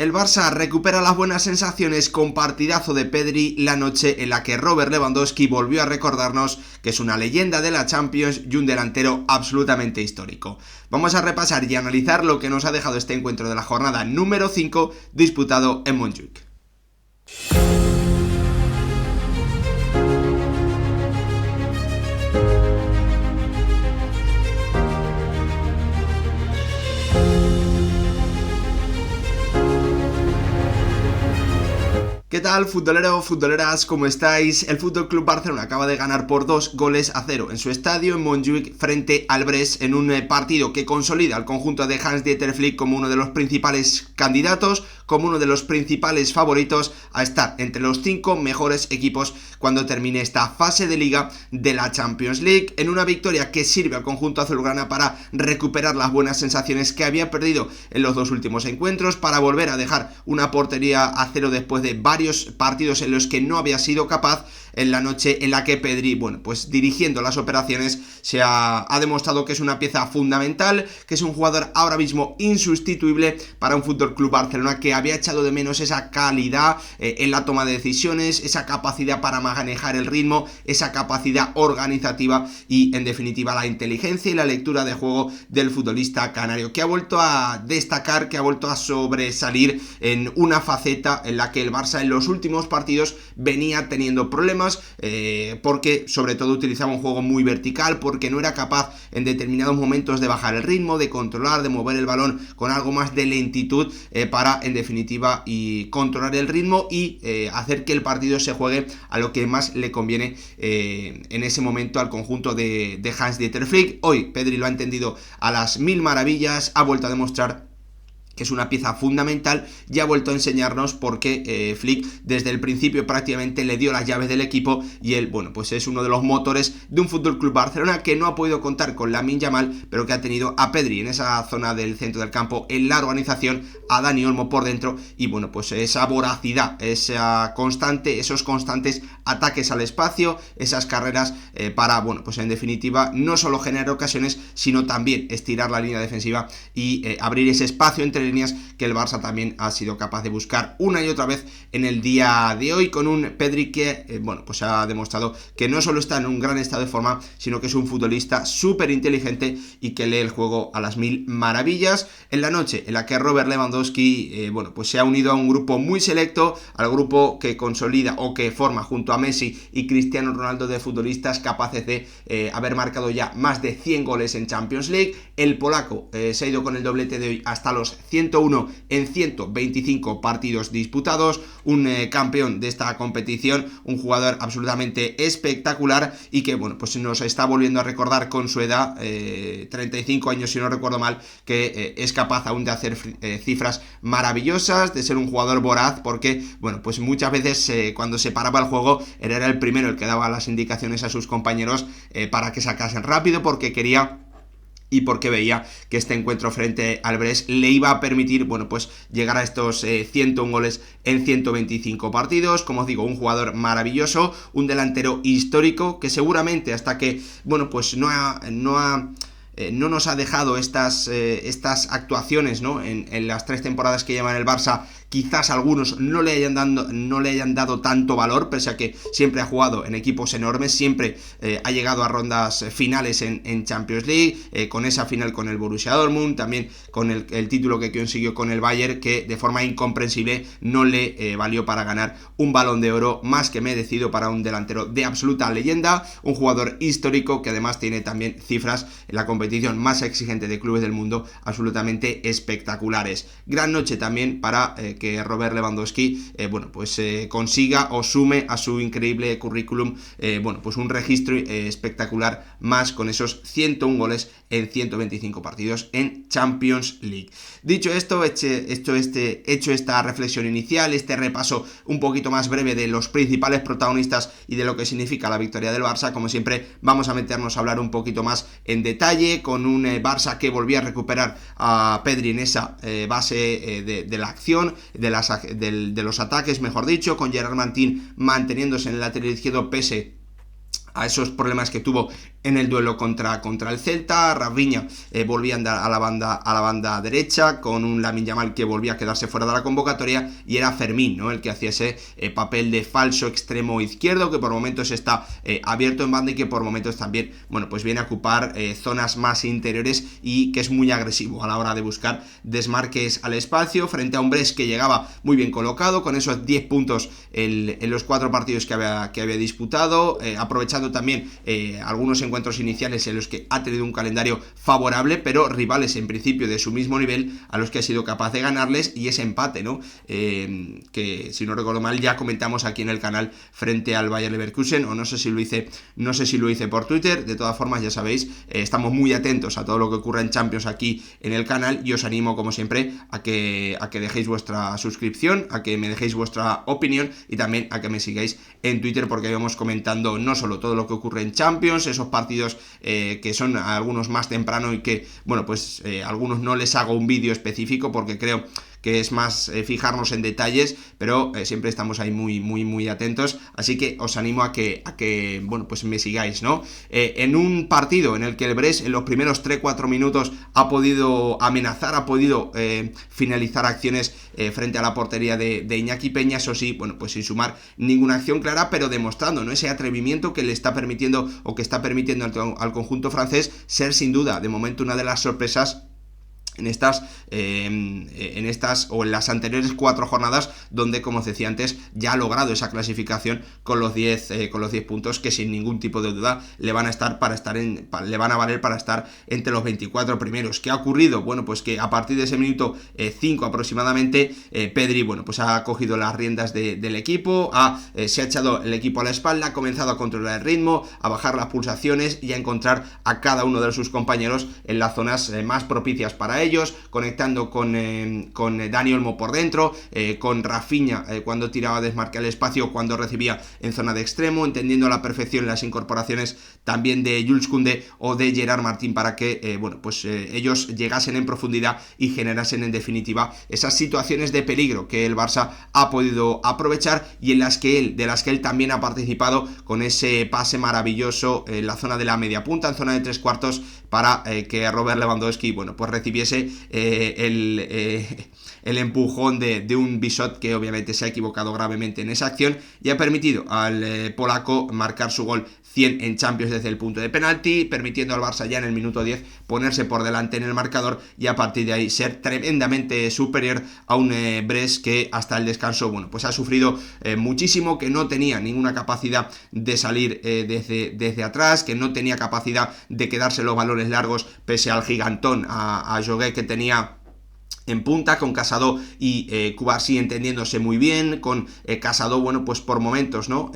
El Barça recupera las buenas sensaciones con partidazo de Pedri la noche en la que Robert Lewandowski volvió a recordarnos que es una leyenda de la Champions y un delantero absolutamente histórico. Vamos a repasar y analizar lo que nos ha dejado este encuentro de la jornada número 5 disputado en Montjuic. ¿Qué tal, futbolero, futboleras? ¿Cómo estáis? El FC Barcelona acaba de ganar por 2-0 en su estadio en Montjuic frente al Brest en un partido que consolida al conjunto de Hans-Dieter Flick como uno de los principales candidatos, como uno de los principales favoritos a estar entre los 5 mejores equipos cuando termine esta fase de liga de la Champions League, en una victoria que sirve al conjunto azulgrana para recuperar las buenas sensaciones que había perdido en los 2 últimos encuentros, para volver a dejar una portería a cero después de varios partidos en los que no había sido capaz, en la noche en la que Pedri, pues dirigiendo las operaciones, se ha demostrado que es una pieza fundamental, que es un jugador ahora mismo insustituible para un FC Barcelona que había echado de menos esa calidad en la toma de decisiones, esa capacidad para manejar el ritmo, esa capacidad organizativa y, en definitiva, la inteligencia y la lectura de juego del futbolista canario, que ha vuelto a destacar, que ha vuelto a sobresalir en una faceta en la que el Barça en los últimos partidos venía teniendo problemas, porque sobre todo utilizaba un juego muy vertical, porque no era capaz en determinados momentos de bajar el ritmo, de controlar, de mover el balón con algo más de lentitud para, en definitiva, y controlar el ritmo y hacer que el partido se juegue a lo que más le conviene en ese momento al conjunto de Hans-Dieter Flick. Hoy Pedri lo ha entendido a las mil maravillas, ha vuelto a demostrar que es una pieza fundamental, y ha vuelto a enseñarnos porque Flick desde el principio prácticamente le dio las llaves del equipo, y él, pues es uno de los motores de un FC Barcelona que no ha podido contar con Lamine Yamal, pero que ha tenido a Pedri en esa zona del centro del campo, en la organización, a Dani Olmo por dentro, y pues esa voracidad, esa constante, esos constantes ataques al espacio, esas carreras para, pues en definitiva, no solo generar ocasiones, sino también estirar la línea defensiva y abrir ese espacio entre líneas que el Barça también ha sido capaz de buscar una y otra vez en el día de hoy, con un Pedri que pues ha demostrado que no solo está en un gran estado de forma, sino que es un futbolista súper inteligente y que lee el juego a las mil maravillas. En la noche en la que Robert Lewandowski pues se ha unido a un grupo muy selecto, al grupo que consolida o que forma junto a Messi y Cristiano Ronaldo de futbolistas capaces de haber marcado ya más de 100 goles en Champions League. El polaco se ha ido con el doblete de hoy hasta los 101 en 125 partidos disputados, un campeón de esta competición, un jugador absolutamente espectacular y que pues nos está volviendo a recordar con su edad, 35 años si no recuerdo mal, que es capaz aún de hacer cifras maravillosas, de ser un jugador voraz, porque pues muchas veces cuando se paraba el juego era el primero el que daba las indicaciones a sus compañeros para que sacasen rápido, porque quería y porque veía que este encuentro frente al Brest le iba a permitir, pues llegar a estos 101 goles en 125 partidos. Como os digo, un jugador maravilloso, un delantero histórico que seguramente hasta que, pues no nos ha dejado estas actuaciones, ¿no? En las 3 temporadas que lleva en el Barça, quizás algunos no le hayan dado tanto valor, pese a que siempre ha jugado en equipos enormes, siempre ha llegado a rondas finales en Champions League, con esa final con el Borussia Dortmund, también con el título que consiguió con el Bayern, que de forma incomprensible no le valió para ganar un Balón de Oro más que merecido para un delantero de absoluta leyenda, un jugador histórico que además tiene también cifras en la competición más exigente de clubes del mundo absolutamente espectaculares. Gran noche también para que Robert Lewandowski consiga o sume a su increíble currículum pues un registro espectacular más, con esos 101 goles en 125 partidos en Champions League. Dicho esto, hecho esta reflexión inicial, este repaso un poquito más breve de los principales protagonistas y de lo que significa la victoria del Barça, como siempre vamos a meternos a hablar un poquito más en detalle, con un Barça que volvía a recuperar a Pedri en esa base de la acción, de los ataques, mejor dicho, con Gerard Martín manteniéndose en el lateral izquierdo pese a esos problemas que tuvo en el duelo contra el Celta. Rafinha volvía a andar a la banda derecha, con un Lamine Yamal que volvía a quedarse fuera de la convocatoria, y era Fermín, ¿no?, el que hacía ese papel de falso extremo izquierdo, que por momentos está abierto en banda y que por momentos también, bueno, pues viene a ocupar zonas más interiores, y que es muy agresivo a la hora de buscar desmarques al espacio, frente a un Brest que llegaba muy bien colocado, con esos 10 puntos en los 4 partidos que había disputado, aprovechando también algunos encuentros iniciales en los que ha tenido un calendario favorable, pero rivales en principio de su mismo nivel a los que ha sido capaz de ganarles, y ese empate, ¿no?, que si no recuerdo mal ya comentamos aquí en el canal frente al Bayer Leverkusen, o no sé si lo hice por Twitter. De todas formas, ya sabéis, estamos muy atentos a todo lo que ocurra en Champions aquí en el canal, y os animo como siempre a que dejéis vuestra suscripción, a que me dejéis vuestra opinión, y también a que me sigáis en Twitter, porque ahí vamos comentando no solo todo lo que ocurre en Champions, esos partidos que son algunos más temprano y que, bueno, pues algunos no les hago un vídeo específico porque creo que es más fijarnos en detalles, pero siempre estamos ahí muy atentos, así que os animo a que bueno, pues me sigáis, ¿no? En un partido en el que el Brest en los primeros 3-4 minutos ha podido amenazar, ha podido finalizar acciones frente a la portería de Iñaki Peña, eso sí, bueno, pues sin sumar ninguna acción clara, pero demostrando, ¿no?, ese atrevimiento que le está permitiendo, o que está permitiendo al conjunto francés ser sin duda de momento una de las sorpresas en estas o en las anteriores 4 jornadas, donde, como os decía antes, ya ha logrado esa clasificación con los 10 puntos que sin ningún tipo de duda le van a valer para estar entre los 24 primeros. ¿Qué ha ocurrido? Bueno, pues que a partir de ese minuto 5 aproximadamente, Pedri, bueno, pues ha cogido las riendas del equipo, se ha echado el equipo a la espalda, ha comenzado a controlar el ritmo, a bajar las pulsaciones y a encontrar a cada uno de sus compañeros en las zonas más propicias para ellos, conectando con Dani Olmo por dentro, con Rafinha cuando tiraba a desmarcar el espacio, cuando recibía en zona de extremo, entendiendo a la perfección las incorporaciones también de Jules Koundé o de Gerard Martín para que ellos llegasen en profundidad y generasen en definitiva esas situaciones de peligro que el Barça ha podido aprovechar, y de las que él también ha participado, con ese pase maravilloso en la zona de la media punta, en zona de 3/4, para que Robert Lewandowski, bueno, pues recibiese el empujón de un Bissot que obviamente se ha equivocado gravemente en esa acción, y ha permitido al polaco marcar su gol 100 en Champions desde el punto de penalti, permitiendo al Barça ya en el minuto 10 ponerse por delante en el marcador, y a partir de ahí ser tremendamente superior a un Brest que hasta el descanso, bueno, pues ha sufrido muchísimo, que no tenía ninguna capacidad de salir desde atrás, que no tenía capacidad de quedarse los balones largos pese al gigantón a Joguet que tenía en punta, con Casado y Cubarsí entendiéndose muy bien, con Casado, bueno, pues por momentos, ¿no?,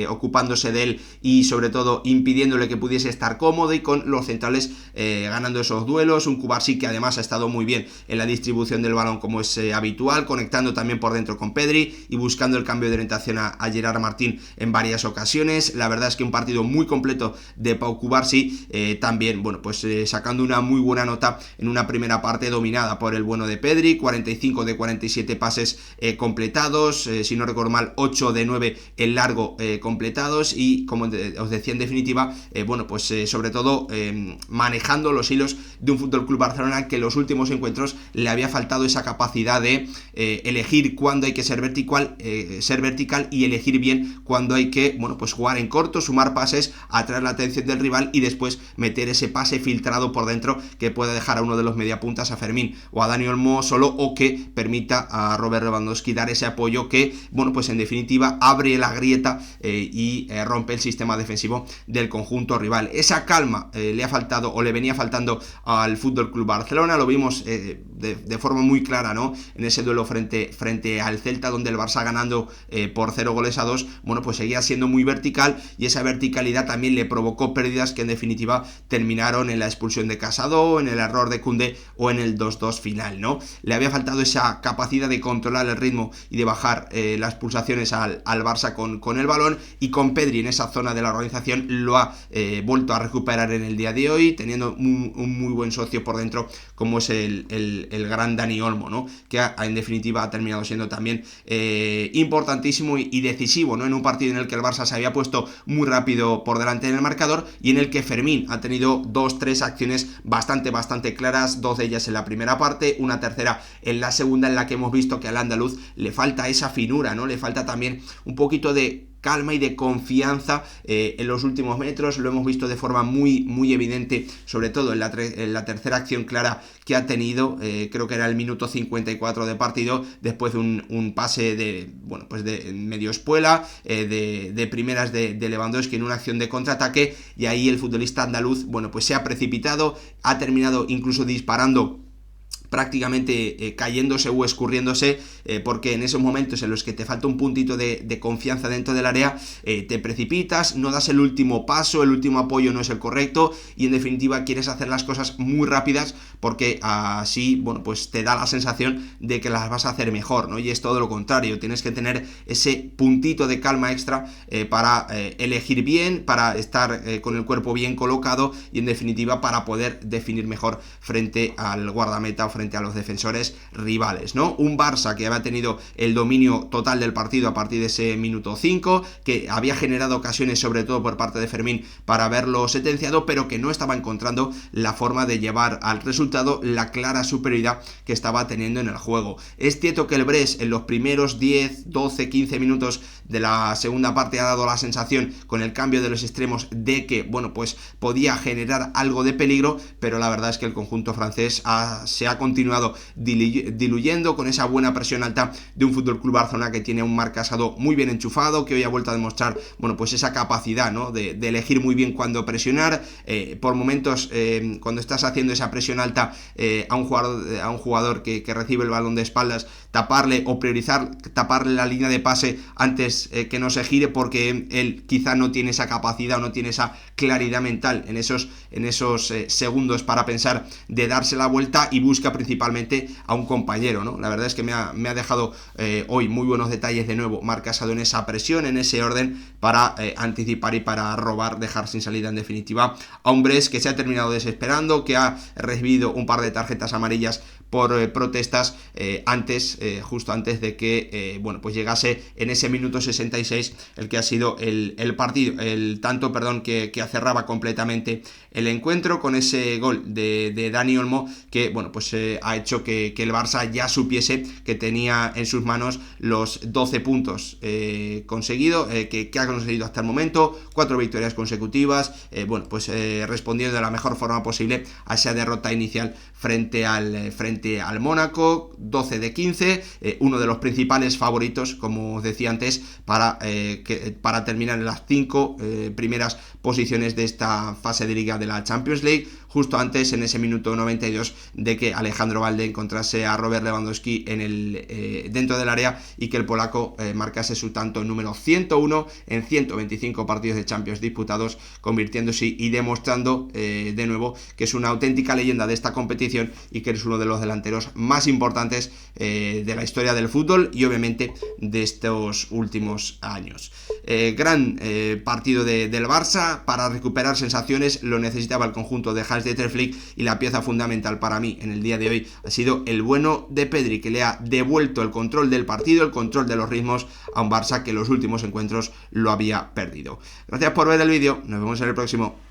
ocupándose de él y sobre todo impidiéndole que pudiese estar cómodo, y con los centrales ganando esos duelos, un Cubarsí que además ha estado muy bien en la distribución del balón como es habitual, conectando también por dentro con Pedri y buscando el cambio de orientación a Gerard Martín en varias ocasiones. La verdad es que un partido muy completo de Pau Cubarsí, también, bueno, pues sacando una muy buena nota en una primera parte dominada por el bueno de Pedri, 45 de 47 pases completados, si no recuerdo mal 8 de 9 en largo completados, y como os decía, en definitiva, bueno, pues sobre todo manejando los hilos de un FC Barcelona que en los últimos encuentros le había faltado esa capacidad de elegir cuándo hay que ser vertical y elegir bien cuándo hay que, bueno, pues jugar en corto, sumar pases, atraer la atención del rival y después meter ese pase filtrado por dentro que pueda dejar a uno de los mediapuntas, a Fermín o a Dani Olmo, solo, o que permita a Robert Lewandowski dar ese apoyo que, bueno, pues en definitiva abre la grieta y rompe el sistema defensivo del conjunto rival. Esa calma le ha faltado, o le venía faltando al FC Barcelona, lo vimos de forma muy clara, ¿no?, en ese duelo frente al Celta, donde el Barça, ganando por 0-2, bueno, pues seguía siendo muy vertical, y esa verticalidad también le provocó pérdidas que en definitiva terminaron en la expulsión de Casado, en el error de Koundé o en el 2-2 final, ¿no? ¿no? Le había faltado esa capacidad de controlar el ritmo y de bajar las pulsaciones al Barça con el balón, y con Pedri en esa zona de la organización lo ha vuelto a recuperar en el día de hoy, teniendo un muy buen socio por dentro como es el gran Dani Olmo, ¿no? Que en definitiva ha terminado siendo también importantísimo y decisivo, ¿no? En un partido en el que el Barça se había puesto muy rápido por delante en el marcador y en el que Fermín ha tenido 2-3 acciones bastante claras, 2 de ellas en la primera parte, una tercera en la segunda, en la que hemos visto que al andaluz le falta esa finura, ¿no? Le falta también un poquito de calma y de confianza en los últimos metros. Lo hemos visto de forma muy evidente, sobre todo en la tercera acción clara que ha tenido, creo que era el minuto 54 de partido, después de un pase de medio espuela, de primeras de Lewandowski en una acción de contraataque, y ahí el futbolista andaluz, pues se ha precipitado, ha terminado incluso disparando, prácticamente cayéndose o escurriéndose, porque en esos momentos en los que te falta un puntito de confianza dentro del área, te precipitas, no das el último paso, el último apoyo no es el correcto, y en definitiva quieres hacer las cosas muy rápidas, porque así, pues te da la sensación de que las vas a hacer mejor, ¿no? Y es todo lo contrario, tienes que tener ese puntito de calma extra para elegir bien, para estar con el cuerpo bien colocado, y en definitiva para poder definir mejor frente al guardameta o frente a los defensores rivales, ¿no? Un Barça que había tenido el dominio total del partido a partir de ese minuto 5, que había generado ocasiones sobre todo por parte de Fermín para haberlo sentenciado, pero que no estaba encontrando la forma de llevar al resultado la clara superioridad que estaba teniendo en el juego. Es cierto que el Brest en los primeros 10, 12, 15 minutos de la segunda parte ha dado la sensación, con el cambio de los extremos, de que, pues podía generar algo de peligro, pero la verdad es que el conjunto francés se ha continuado diluyendo con esa buena presión alta de un FC Barcelona que tiene un Marc Casado muy bien enchufado, que hoy ha vuelto a demostrar, pues esa capacidad, ¿no? de elegir muy bien cuándo presionar, por momentos, cuando estás haciendo esa presión alta a un jugador que recibe el balón de espaldas, taparle o priorizar taparle la línea de pase antes que no se gire, porque él quizá no tiene esa capacidad o no tiene esa claridad mental en esos segundos para pensar de darse la vuelta, y busca principalmente a un compañero, ¿no? La verdad es que me ha dejado hoy muy buenos detalles de nuevo Marc Casado en esa presión, en ese orden para anticipar y para robar, dejar sin salida en definitiva a un Brest que se ha terminado desesperando, que ha recibido un par de tarjetas amarillas por protestas justo antes de que pues llegase en ese minuto 66 el que ha sido el partido, el tanto, que cerraba completamente el encuentro, con ese gol de Dani Olmo que ha hecho que el Barça ya supiese que tenía en sus manos los 12 puntos conseguidos, que ha conseguido hasta el momento, 4 victorias consecutivas, respondiendo de la mejor forma posible a esa derrota inicial frente al Mónaco, 12 de 15, uno de los principales favoritos, como os decía antes, para terminar en las 5 primeras posiciones de esta fase de liga de la Champions League, justo antes, en ese minuto 92, de que Alejandro Balde encontrase a Robert Lewandowski dentro del área, y que el polaco marcase su tanto número 101 en 125 partidos de Champions disputados, convirtiéndose y demostrando de nuevo que es una auténtica leyenda de esta competición y que es uno de los delanteros más importantes de la historia del fútbol y obviamente de estos últimos años. Gran partido del Barça. Para recuperar sensaciones lo necesitaba el conjunto de Hans-Dieter Flick, y la pieza fundamental para mí en el día de hoy ha sido el bueno de Pedri, que le ha devuelto el control del partido, el control de los ritmos a un Barça que en los últimos encuentros lo había perdido. Gracias por ver el vídeo, nos vemos en el próximo.